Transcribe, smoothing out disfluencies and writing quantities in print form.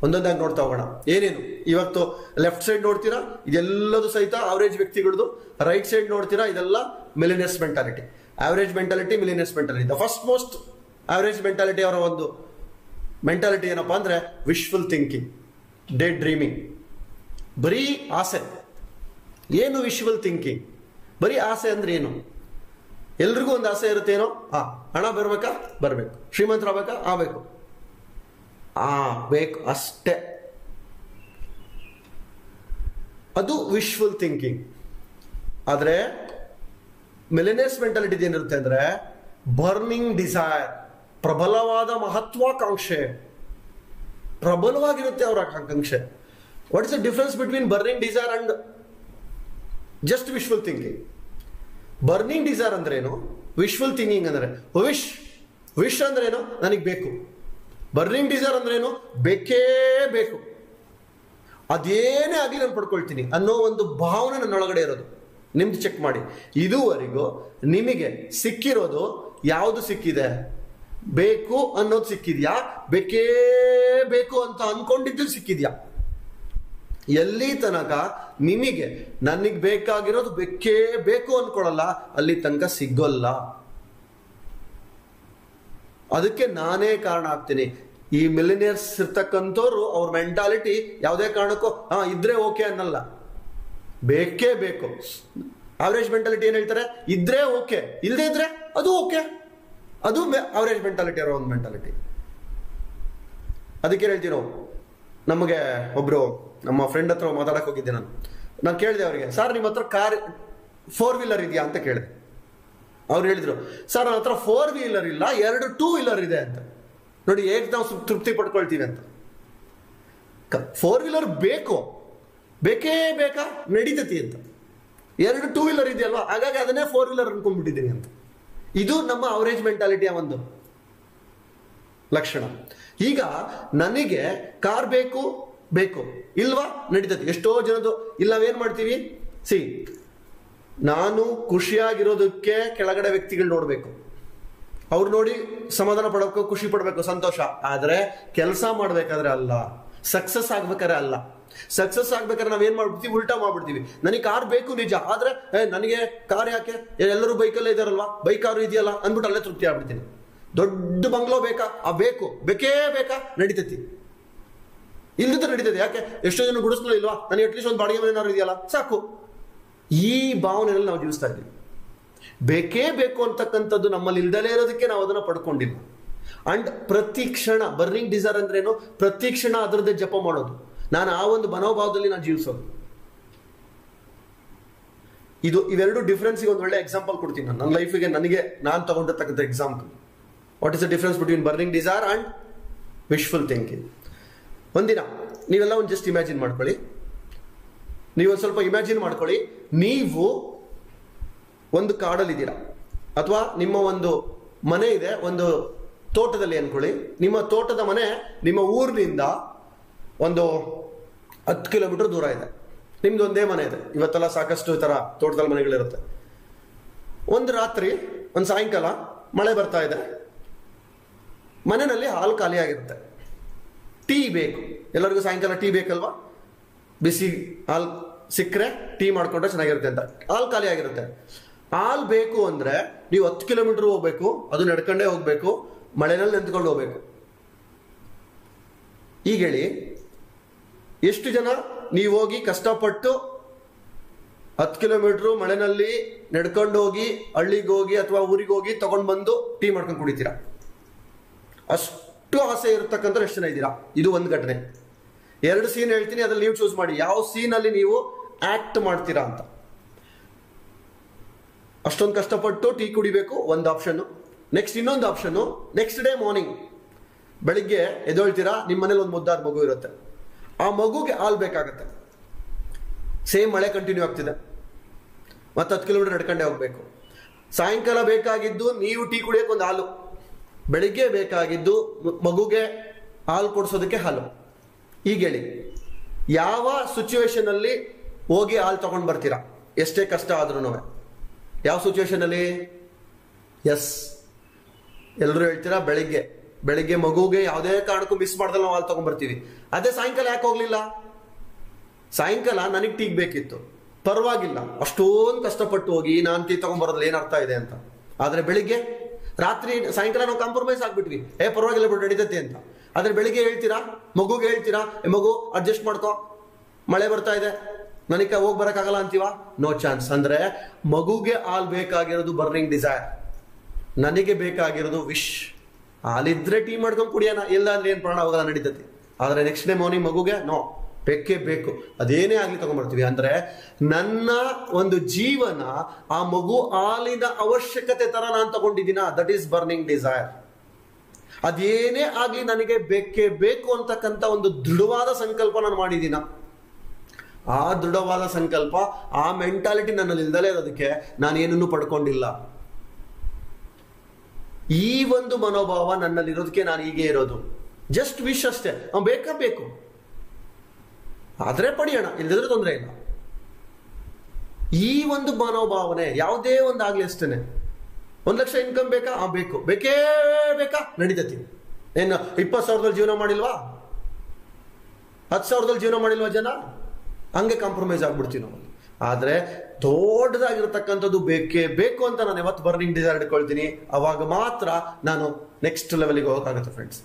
ಒಂದೊಂದಾಗಿ ನೋಡ್ತಾ ಹೋಗೋಣ. ಏನೇನು ಇವತ್ತು ಲೆಫ್ಟ್ ಸೈಡ್ ನೋಡ್ತೀರಾ, ಇದೆಲ್ಲದು ಸಹಿತ ಅವರೇಜ್ ವ್ಯಕ್ತಿಗಳದು. ರೈಟ್ ಸೈಡ್ ನೋಡ್ತೀರಾ, ಇದೆಲ್ಲ millionaires mentality. Average mentality, millionaires mentality. The first most average mentality ಅವರ ಒಂದು ಮೆಂಟಾಲಿಟಿ ಏನಪ್ಪಾ ಅಂದ್ರೆ ವಿಶ್ಫುಲ್ ಥಿಂಕಿಂಗ್, ಡೇ ಡ್ರೀಮಿಂಗ್. ಬರೀ ಆಸೆ. ಏನು ವಿಶ್ವಲ್ ಥಿಂಕಿಂಗ್? ಬರೀ ಆಸೆ ಅಂದ್ರೆ ಏನು? ಎಲ್ರಿಗೂ ಒಂದು ಆಸೆ ಇರುತ್ತೇನೋ, ಹಣ ಬರ್ಬೇಕಾ, ಬರ್ಬೇಕು. ಶ್ರೀಮಂತರಾಗಬೇಕಾ, ಆಗಬೇಕು, ಬೇಕು ಅಷ್ಟೇ. ಅದು ವಿಶ್ವಲ್ ಥಿಂಕಿಂಗ್. ಆದ್ರೆ ಮಿಲಿನಿಯರ್ಸ್ ಮೆಂಟಾಲಿಟಿ ಏನಿರುತ್ತೆ ಅಂದ್ರೆ ಬರ್ನಿಂಗ್ ಡಿಸೈರ್, ಪ್ರಬಲವಾದ ಮಹತ್ವಾಕಾಂಕ್ಷೆ. ಪ್ರಬಲವಾಗಿರುತ್ತೆ ಅವರ ಆಕಾಂಕ್ಷೆ. What is the difference between burning desire and just wishful thinking? Burning desire ಅಂದ್ರೇನು, ವಿಶ್ವಲ್ ಥಿಂಕಿಂಗ್ ಅಂದ್ರೆ ವಿಶ್ ಅಂದ್ರೇನು, ನನಗೆ ಬೇಕು. ಬರ್ನಿಂಗ್ ಡಿಸೈರ್ ಅಂದ್ರೇನು, ಬೇಕೇ ಬೇಕು, ಅದೇನೇ ಆಗಲಿ ನಾನು ಪಡ್ಕೊಳ್ತೀನಿ ಅನ್ನೋ ಒಂದು ಭಾವನೆ ನನ್ನೊಳಗಡೆ ಇರೋದು. ನಿಮ್ದು ಚೆಕ್ ಮಾಡಿ, ಇದುವರೆಗೂ ನಿಮಗೆ ಸಿಕ್ಕಿರೋದು ಯಾವುದು ಸಿಕ್ಕಿದೆ? ಬೇಕು ಅನ್ನೋದು ಸಿಕ್ಕಿದ್ಯಾ? ಬೇಕೇ ಬೇಕು ಅಂತ ಅನ್ಕೊಂಡಿದ್ದು ಸಿಕ್ಕಿದ್ಯಾ? ಎಲ್ಲಿ ತನಕ ನಿಮಗೆ ನನಗೆ ಬೇಕಾಗಿರೋದು ಬೇಕೇ ಬೇಕು ಅನ್ಕೊಳ್ಳಲ್ಲ, ಅಲ್ಲಿ ತನಕ ಸಿಗೋಲ್ಲ. ಅದಕ್ಕೆ ನಾನೇ ಕಾರಣ ಆಗ್ತೀನಿ. ಈ ಮಿಲಿನಿಯರ್ಸ್ ಇರ್ತಕ್ಕಂಥವ್ರು ಅವ್ರ ಮೆಂಟಾಲಿಟಿ ಯಾವುದೇ ಕಾರಣಕ್ಕೂ ಇದ್ರೆ ಓಕೆ ಅನ್ನಲ್ಲ, ಬೇಕೇ ಬೇಕು. ಅವರೇಜ್ ಮೆಂಟಾಲಿಟಿ ಏನ್ ಹೇಳ್ತಾರೆ? ಇದ್ರೆ ಓಕೆ, ಇಲ್ಲದೆ ಇದ್ರೆ ಅದು ಓಕೆ. ಅದು ಅವರೇಜ್ ಮೆಂಟಾಲಿಟಿ ಅವರ ಒಂದು ಮೆಂಟಾಲಿಟಿ. ಅದಕ್ಕೆ ಹೇಳ್ತೀವಿ ನಾವು. ನಮಗೆ ಒಬ್ರು ನಮ್ಮ ಫ್ರೆಂಡ್ ಹತ್ರ ಮಾತಾಡಕ್ ಹೋಗಿದ್ದೆ ನಾನು ಕೇಳಿದೆ ಅವರಿಗೆ, ಸರ್ ನಿಮ್ಮ ಹತ್ರ ಕಾರ್ 4 ವೀಲರ್ ಇದೆಯಾ ಅಂತ ಕೇಳಿದೆ. ಅವ್ರು ಹೇಳಿದ್ರು, ಸರ್ ನನ್ನ ಹತ್ರ 4 ವೀಲರ್ ಇಲ್ಲ, 2 2 ವೀಲರ್ ಇದೆ ಅಂತ. ನೋಡಿ ಹೇಗೆ ನಾವು ತೃಪ್ತಿ ಪಡ್ಕೊಳ್ತೀವಿ ಅಂತ. 4 ವೀಲರ್ ಬೇಕು, ಬೇಕೇ ಬೇಕಾ, ನಡೀತತಿ ಅಂತ. 2 2 ವೀಲರ್ ಇದೆಯಲ್ವಾ, ಹಾಗಾಗಿ ಅದನ್ನೇ 4 ವೀಲರ್ ಅನ್ಕೊಂಡ್ಬಿಟ್ಟಿದ್ದೀನಿ ಅಂತ. ಇದು ನಮ್ಮ ಅವರೇಜ್ ಮೆಂಟಾಲಿಟಿಯ ಒಂದು ಲಕ್ಷಣ. ಈಗ ನನಗೆ ಕಾರ್ ಬೇಕು ಇಲ್ವಾ, ನಡೀತದೆ. ಎಷ್ಟೋ ಜನದು ಇಲ್ಲ, ನಾವೇನ್ ಮಾಡ್ತೀವಿ, ನಾನು ಖುಷಿಯಾಗಿರೋದಕ್ಕೆ ಕೆಳಗಡೆ ವ್ಯಕ್ತಿಗಳು ನೋಡ್ಬೇಕು, ಅವ್ರು ನೋಡಿ ಸಮಾಧಾನ ಪಡಬೇಕು, ಖುಷಿ ಪಡ್ಬೇಕು, ಸಂತೋಷ. ಆದ್ರೆ ಕೆಲಸ ಮಾಡ್ಬೇಕಾದ್ರೆ ಅಲ್ಲ, ಸಕ್ಸಸ್ ಆಗ್ಬೇಕಾದ್ರೆ ಅಲ್ಲ. ಸಕ್ಸಸ್ ಆಗ್ಬೇಕಾದ್ರೆ ನಾವೇನ್ ಮಾಡ್ಬಿಡ್ತೀವಿ, ಉಲ್ಟಾ ಮಾಡ್ಬಿಡ್ತೀವಿ. ನನಗೆ ಕಾರ್ ಬೇಕು ನಿಜ, ಆದ್ರೆ ನನಗೆ ಕಾರ್ ಯಾಕೆ, ಎಲ್ಲರೂ ಬೈಕಲ್ಲೇ ಇದಾರಲ್ವಾ, ಬೈಕ್ ಕಾರು ಇದೆಯಲ್ಲ ಅಂದ್ಬಿಟ್ಟು ಅಲ್ಲೇ ತೃಪ್ತಿ ಆಗ್ಬಿಡ್ತೀನಿ. ದೊಡ್ಡ ಬಂಗ್ಲೋ ಬೇಕಾ, ಬೇಕೇ ಬೇಕಾ, ನಡೀತೈತಿ. ಇಲ್ಲದ ನಡೀತದೆ. ಯಾಕೆ, ಎಷ್ಟೋ ಜನ ಗುಡಿಸ್ಲೂ ಇಲ್ವಾ, ನನಗೆ ಅಟ್ಲೀಸ್ಟ್ ಒಂದು ಬಾಡಿಗೆ ಮನೆ ಇದೆಯಲ್ಲ ಸಾಕು. ಈ ಭಾವನೆಯಲ್ಲಿ ನಾವು ಜೀವಿಸ್ತಾ ಇದ್ದೀವಿ. ಬೇಕೇ ಬೇಕು ಅಂತಕ್ಕಂಥದ್ದು ನಮ್ಮಲ್ಲಿ ಇಲ್ದಲೇ ಇರೋದಕ್ಕೆ ನಾವು ಅದನ್ನ ಪಡ್ಕೊಂಡಿಲ್ಲ. ಅಂಡ್ ಪ್ರತಿ ಕ್ಷಣ ಬರ್ನಿಂಗ್ ಡಿಸೈರ್ ಅಂದ್ರೇನು, ಪ್ರತಿ ಕ್ಷಣ ಅದರದ್ದೇ ಜಪ ಮಾಡೋದು. ನಾನು ಆ ಒಂದು ಮನೋಭಾವದಲ್ಲಿ ನಾನು ಜೀವಿಸೋದು. ಇವೆರಡು ಡಿಫ್ರೆನ್ಸ್ಗೆ ಒಂದು ಒಳ್ಳೆ ಎಕ್ಸಾಂಪಲ್ ಕೊಡ್ತೀನಿ ನಾನು. ನನ್ನ ಲೈಫಿಗೆ ನಾನು ತಗೊಂಡಿರ್ತಕ್ಕಂಥ example. What is the difference between burning desire and wishful thinking? ಒಂದಿನ ನೀವೆಲ್ಲ ಒಂದು ಜಸ್ಟ್ ಇಮ್ಯಾಜಿನ್ ಮಾಡ್ಕೊಳ್ಳಿ. ನೀವೊಂದು ಸ್ವಲ್ಪ ಇಮ್ಯಾಜಿನ್ ಮಾಡ್ಕೊಳ್ಳಿ, ನೀವು ಒಂದು ಕಾಡಲ್ಲಿದ್ದೀರಾ, ಅಥವಾ ನಿಮ್ಮ ಒಂದು ಮನೆ ಇದೆ ಒಂದು ತೋಟದಲ್ಲಿ ಅನ್ಕೊಳ್ಳಿ. ನಿಮ್ಮ ತೋಟದ ಮನೆ ನಿಮ್ಮ ಊರಿನಿಂದ ಒಂದು 10 ಕಿಲೋಮೀಟರ್ ದೂರ ಇದೆ. ನಿಮ್ದು ಒಂದೇ ಮನೆ ಇದೆ. ಇವತ್ತೆಲ್ಲ ಸಾಕಷ್ಟು ತರ ತೋಟದಲ್ಲಿ ಮನೆಗಳಿರುತ್ತೆ. ಒಂದು ರಾತ್ರಿ, ಒಂದು ಸಾಯಂಕಾಲ ಮಳೆ ಬರ್ತಾ ಇದೆ. ಮನೆಯಲ್ಲಿ ಹಾಲು ಖಾಲಿ ಆಗಿರುತ್ತೆ. ಟೀ ಬೇಕು, ಎಲ್ಲರಿಗೂ ಸಾಯಂಕಾಲ ಟೀ ಬೇಕಲ್ವಾ? ಬಿಸಿ ಹಾಲು ಸಿಕ್ಕರೆ ಟೀ ಮಾಡ್ಕೊಂಡ್ರೆ ಚೆನ್ನಾಗಿರುತ್ತೆ ಅಂತ. ಹಾಲು ಖಾಲಿ ಆಗಿರುತ್ತೆ. ಹಾಲು ಬೇಕು ಅಂದ್ರೆ ನೀವು 10 ಕಿಲೋಮೀಟರ್ ಹೋಗ್ಬೇಕು, ಅದು ನಡ್ಕೊಂಡೇ ಹೋಗ್ಬೇಕು, ಮಳೆನಲ್ಲಿ ನಿಂತ್ಕೊಂಡು ಹೋಗ್ಬೇಕು. ಈಗ ಹೇಳಿ, ಎಷ್ಟು ಜನ ನೀವು ಹೋಗಿ ಕಷ್ಟಪಟ್ಟು 10 ಕಿಲೋಮೀಟರ್ ಮಳೆನಲ್ಲಿ ನಡ್ಕೊಂಡು ಹೋಗಿ ಹಳ್ಳಿಗೆ ಹೋಗಿ ಅಥವಾ ಊರಿಗೆ ಹೋಗಿ ತಗೊಂಡು ಬಂದು ಟೀ ಮಾಡ್ಕೊಂಡು ಕುಡಿತೀರಾ? ಅಷ್ಟು ಆಸೆ ಇರತಕ್ಕಂಥ ಎಷ್ಟು ಜನ ಇದ್ದೀರಾ? ಇದು ಒಂದು ಘಟನೆ. 2 ಸೀನ್ ಹೇಳ್ತೀನಿ, ಅದ್ರಲ್ಲಿ ನೀವು ಚೂಸ್ ಮಾಡಿ ಯಾವ ಸೀನ್ ಅಲ್ಲಿ ನೀವು ಆಕ್ಟ್ ಮಾಡ್ತೀರಾ ಅಂತ. ಅಷ್ಟೊಂದು ಕಷ್ಟಪಟ್ಟು ಟೀ ಕುಡಿಬೇಕು, ಒಂದು ಆಪ್ಷನ್. ನೆಕ್ಸ್ಟ್ ಇನ್ನೊಂದು ಆಪ್ಷನ್, ನೆಕ್ಸ್ಟ್ ಡೇ ಮಾರ್ನಿಂಗ್ ಬೆಳಿಗ್ಗೆ ಎದ್ದೇಳ್ತೀರಾ, ನಿಮ್ಮ ಮನೇಲಿ ಒಂದು ಮುದ್ದಾದ ಮಗು ಇರುತ್ತೆ. ಆ ಮಗುಗೆ ಹಾಲು ಬೇಕಾಗತ್ತೆ. ಸೇಮ್ ಮಳೆ ಕಂಟಿನ್ಯೂ ಆಗ್ತಿದೆ, ಮತ್ತೆ 10 ಕಿಲೋಮೀಟರ್ ನಡ್ಕೊಂಡೇ ಹೋಗ್ಬೇಕು. ಸಾಯಂಕಾಲ ಬೇಕಾಗಿದ್ದು ನೀವು ಟೀ ಕುಡಿಯೋಕೆ ಒಂದು ಹಾಲು, ಬೆಳಿಗ್ಗೆ ಬೇಕಾಗಿದ್ದು ಮಗುಗೆ ಹಾಲು ಕೊಡಿಸೋದಕ್ಕೆ ಹಾಲು. ಈಗ ಹೇಳಿ, ಯಾವ ಸಿಚುವೇಶನ್ ಅಲ್ಲಿ ಹೋಗಿ ಹಾಲು ತಗೊಂಡು ಬರ್ತೀರಾ? ಎಷ್ಟೇ ಕಷ್ಟ ಆದ್ರೂ ಯಾವ ಸಿಚುವೇಶನ್ ಅಲ್ಲಿ? ಎಸ್, ಎಲ್ಲರೂ ಹೇಳ್ತೀರಾ ಬೆಳಿಗ್ಗೆ ಬೆಳಿಗ್ಗೆ ಮಗುಗೆ ಯಾವುದೇ ಕಾರಣಕ್ಕೂ ಮಿಸ್ ಮಾಡ್ದಲ್ಲ ನಾವು ಹಾಲು ತಗೊಂಡ್ಬರ್ತೀವಿ. ಅದೇ ಸಾಯಂಕಾಲ ಯಾಕೆ ಹೋಗ್ಲಿಲ್ಲ? ಸಾಯಂಕಾಲ ನನಗೆ ಟೀಗ್ ಬೇಕಿತ್ತು, ಪರವಾಗಿಲ್ಲ, ಅಷ್ಟೊಂದು ಕಷ್ಟಪಟ್ಟು ಹೋಗಿ ನಾನು ಟೀ ತಗೊಂಡ್ಬರೋದ್ರಲ್ಲಿ ಏನ್ ಅರ್ಥ ಇದೆ ಅಂತ. ಆದ್ರೆ ಬೆಳಿಗ್ಗೆ ರಾತ್ರಿ ಸಾಯಂಕಾಲ ನಾವು ಕಾಂಪ್ರಮೈಸ್ ಆಗ್ಬಿಟ್ವಿ, ಪರವಾಗಿಲ್ಲ ಬಿಟ್ಟು ನಡೀತೈತೆ ಅಂತ. ಆದ್ರೆ ಬೆಳಿಗ್ಗೆ ಹೇಳ್ತೀರಾ, ಮಗುಗೆ ಹೇಳ್ತೀರಾ, ಮಗು ಅಡ್ಜಸ್ಟ್ ಮಾಡ್ಕೋ, ಮಳೆ ಬರ್ತಾ ಇದೆ, ನನಗೆ ಹೋಗಿ ಬರಕ್ಕಾಗಲ್ಲ ಅಂತೀವ? No chance. ಅಂದ್ರೆ ಮಗುಗೆ ಹಾಲ್ ಬೇಕಾಗಿರೋದು ಬರ್ನಿಂಗ್ ಡಿಸೈರ್, ನನಗೆ ಬೇಕಾಗಿರೋದು ವಿಶ್. ಹಾಲಿದ್ರೆ ಟೀ ಮಾಡ್ಕೊಂಡು ಕುಡಿಯೋಣ, ಇಲ್ಲ ಅಂದ್ರೆ ಏನ್ ಪ್ರಾಣ ಹೋಗಲ್ಲ, ನಡೀತೈತಿ. ಆದ್ರೆ ನೆಕ್ಸ್ಟ್ ಡೇ ಮಾರ್ನಿಂಗ್ ಮಗುಗೆ ನೋ, ಬೇಕೇ ಬೇಕು, ಅದೇನೇ ಆಗ್ಲಿ ತಗೊಂಡ್ಬರ್ತೀವಿ. ಅಂದ್ರೆ ನನ್ನ ಒಂದು ಜೀವನ ಆ ಮಗು ಹಾಲಿನ ಅವಶ್ಯಕತೆ ತರ ನಾನು ತಗೊಂಡಿದ್ದೀನ, ದಟ್ ಈಸ್ ಬರ್ನಿಂಗ್ ಡಿಸೈರ್. ಅದೇನೇ ಆಗ್ಲಿ ನನಗೆ ಬೇಕೇ ಬೇಕು ಅಂತಕ್ಕಂಥ ಒಂದು ದೃಢವಾದ ಸಂಕಲ್ಪ ನಾನು ಮಾಡಿದ್ದೀನ. ಆ ದೃಢವಾದ ಸಂಕಲ್ಪ, ಆ ಮೆಂಟಾಲಿಟಿ ನನ್ನಲ್ಲಿ ಇಲ್ದಲೇ ಇರೋದಕ್ಕೆ ನಾನು ಏನನ್ನೂ ಪಡ್ಕೊಂಡಿಲ್ಲ. ಈ ಒಂದು ಮನೋಭಾವ ನನ್ನಲ್ಲಿರೋದಕ್ಕೆ ನಾನು ಹೀಗೆ ಇರೋದು. ಜಸ್ಟ್ ವಿಶ್ ಅಷ್ಟೇ, ಬೇಕಾ ಬೇಕು, ಆದ್ರೆ ಪಡೆಯೋಣ, ಇಲ್ಲದಿದ್ರೆ ತೊಂದರೆ ಇಲ್ಲ. ಈ ಒಂದು ಮನೋಭಾವನೆ ಯಾವುದೇ ಒಂದು ಆಗ್ಲಿ ಅಷ್ಟೇನೆ. 1 ಲಕ್ಷ ಇನ್ಕಮ್ ಬೇಕಾ? ಬೇಕು, ಬೇಕೇ ಬೇಕಾ, ನಡೀತತಿ. ಏನು 20,000ದಲ್ಲಿ ಜೀವನ ಮಾಡಿಲ್ವಾ? 10,000ದಲ್ಲಿ ಜೀವನ ಮಾಡಿಲ್ವಾ ಜನ? ಹಂಗೆ ಕಾಂಪ್ರಮೈಸ್ ಆಗ್ಬಿಡ್ತೀವಿ ನಾವು. ಆದ್ರೆ ದೊಡ್ಡದಾಗಿರ್ತಕ್ಕಂಥದ್ದು ಬೇಕೇ ಬೇಕು ಅಂತ ನಾನು ಯಾವತ್ತು ಬರ್ನಿಂಗ್ ಡಿಸೈರ್ ಇಟ್ಕೊಳ್ತೀನಿ, ಅವಾಗ ಮಾತ್ರ ನಾನು ನೆಕ್ಸ್ಟ್ ಲೆವೆಲ್ಗೆ ಹೋಗಕ್ಕಾಗುತ್ತೆ ಫ್ರೆಂಡ್ಸ್.